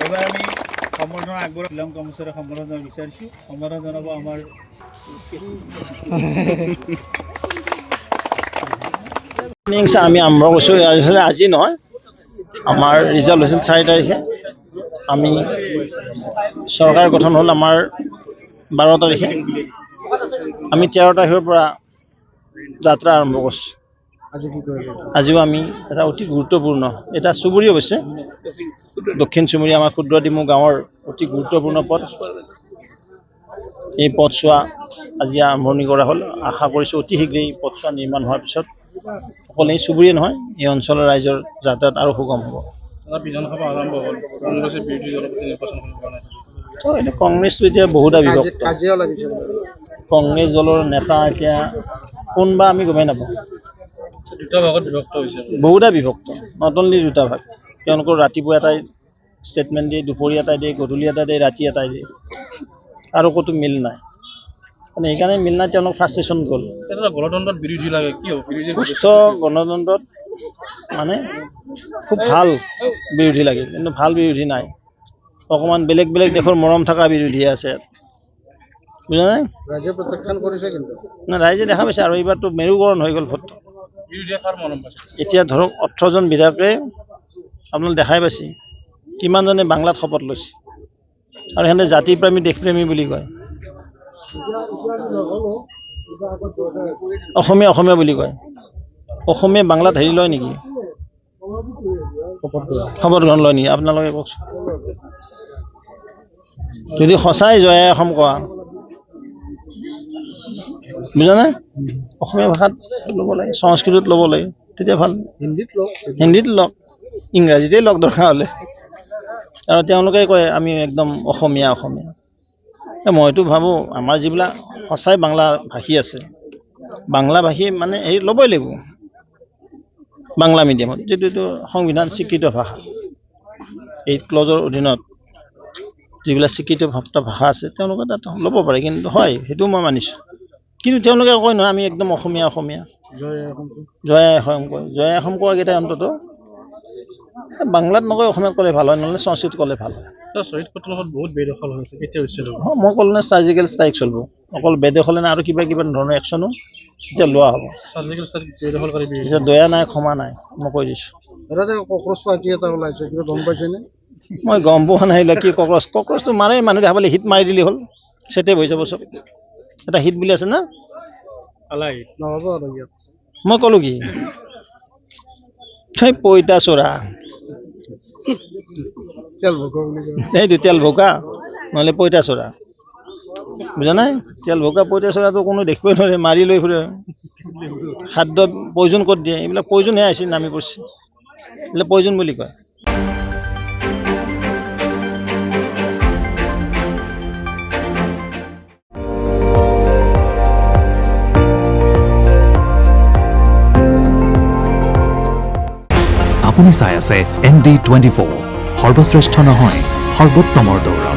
এবাৰ আমি সম্বৰ্ধনা আগবঢ়াম কৰ্মচাৰী সম্বৰ্ধনা বিচাৰিছোঁ সম্বৰ্ধনা জনাব আমাৰ আমি আৰম্ভ কৰিছোঁ আজি নহয় আমাৰ ৰিজাল্ট হৈছিল 4 তাৰিখে আমি চৰকাৰ গঠন হ'ল আমাৰ 12 তাৰিখে আমি 13 তাৰিখৰ পৰা যাত্ৰা আৰম্ভ কৰিছোঁ আজিও আমি এটা অতি গুৰুত্বপূৰ্ণ এটা চুবুৰী অৱশ্যে দক্ষিণ চুবুৰী আমাৰ ক্ষুদ্ৰ ডিমু গাঁৱৰ অতি গুৰুত্বপূৰ্ণ পথ এই পথছোৱা আজি আৰম্ভণি কৰা হ'ল আশা কৰিছোঁ অতি শীঘ্ৰেই পথছোৱা নিৰ্মাণ হোৱাৰ পিছত অকল এই চুবুৰীয়ে নহয় এই অঞ্চলৰ ৰাইজৰ যাতায়াত আৰু সুগম হ'ব বিধানসভা আৰম্ভ হ'ল কংগ্ৰেছে বিৰোধী দলৰ প্ৰতি নিৰ্বাচন কৰিব নাই তো এতিয়া কংগ্ৰেছটো এতিয়া বহুতা বিভক্ত কংগ্ৰেছ দলৰ নেতা এতিয়া কোনবা আমি গমেই নাপাওঁ দুটা ভাগত বিভক্ত হৈছে বহুতা বিভক্ত নট অনলি দুটা ভাগ তেওঁলোকৰ ৰাতিপুৱা এটাই ষ্টেটমেণ্ট দিয়ে দুপৰীয়া এটাই দিয়ে গধূলি এটা দিয়ে ৰাতি এটাই দিয়ে আৰু ক'তো মিল নাই মানে সেইকাৰণে মিল নাই তেওঁলোক ফ্ৰাষ্ট্ৰেশ্যন গ'ল এটা গণতন্ত্ৰত বিৰোধী লাগে কি হ'ব বিৰোধী সুস্থ গণতন্ত্ৰত মানে খুব ভাল বিৰোধী লাগে কিন্তু ভাল বিৰোধী নাই অকণমান বেলেগ বেলেগ দেশৰ মৰম থকা বিৰোধী আছে বুজা নাই ৰাজ্য প্ৰত্যাখ্যান কৰিছে কিন্তু না ৰাইজে দেখা পাইছে আৰু এইবাৰতো মেৰুকৰণ হৈ গ'ল ভোট বিৰোধীয়ে কাৰ মৰম পাইছে এতিয়া ধৰক 18জন বিধায়কে আপোনালোকে দেখাই পাইছে কিমানজনে বাংলাত শপত লৈছে আৰু সিহঁতে জাতিপ্ৰেমী দেশপ্ৰেমী বুলি কয় অসমীয়া বুলি কয় অসমীয়া বাংলাত হেৰি লয় নেকি শপত গ্ৰহণ লয় নেকি আপোনালোকে কওকচোন যদি সঁচাই জয় অসম কোৱা বুজা নাই অসমীয়া ভাষাত ল'ব লাগে সংস্কৃতত ল'ব লাগে তেতিয়া ভাল হিন্দীত লওক ইংৰাজীতে লওক দৰকাৰ হ'লে আৰু তেওঁলোকে কয় আমি একদম অসমীয়া মইতো ভাবোঁ আমাৰ যিবিলাক সঁচাই বাংলা ভাষী আছে বাংলা ভাষী মানে হেৰি ল'বই লাগিব বাংলা মিডিয়ামত যিটো এইটো সংবিধান স্বীকৃত ভাষা 8 ক্লজৰ অধীনত যিবিলাক স্বীকৃত ভাষা আছে তেওঁলোকে তাত ল'ব পাৰে কিন্তু হয় সেইটো মই মানিছোঁ কিন্তু তেওঁলোকে কয় নহয় আমি একদম অসমীয়া জয় অসম কোৱাকেইটাই অন্তত বাংলাত নকয় অসমীয়াত ক'লে ভাল হয় নহ'লে সংস্কৃত ক'লে ভাল হয় শহীদ পট্টনত বহুত বেদখল হৈছে কেতিয়া হৈছিল মই ক'লো নে চাৰ্জিকেল ষ্ট্ৰাইক চলিব অকল বেদখলে নাই আৰু কিবা ধৰণৰ একশ্যনো এতিয়া লোৱা হ'ব চাৰ্জিকেল ষ্ট্ৰাইক বেদখলকাৰী এতিয়া দয়া নাই ক্ষমা নাই মই কৈ দিছোঁ কক্ৰচ পাৰ্টি এটা ওলাইছে কিবা গম পাইছেনে মই গম পোৱা নাই কি কক্ৰচটো মাৰে মানুহ দেখা পালে হিট মাৰি দিলে হ'ল ছেটেপ হৈ যাব চব এটা হিট বুলি আছে না নহ'ব আৰু ইয়াত মই ক'লো কি সেই পইতা চোৰা সেইটো তেল ভোকা নহ'লে পইতা চোৰা বুজা নাই তেল ভোকা পইতা চোৰাটো কোনো দেখিবই নোৱাৰে মাৰি লৈ ফুৰে খাদ্য পয়জন ক'ত দিয়ে এইবিলাক পয়জনহে আহিছে নামি পৰিছে এইবিলাক পয়জন বুলি কয় আপুনি চাই আছে ND24 সৰ্বশ্ৰেষ্ঠ নহয় সৰ্বোত্তমৰ দৌৰা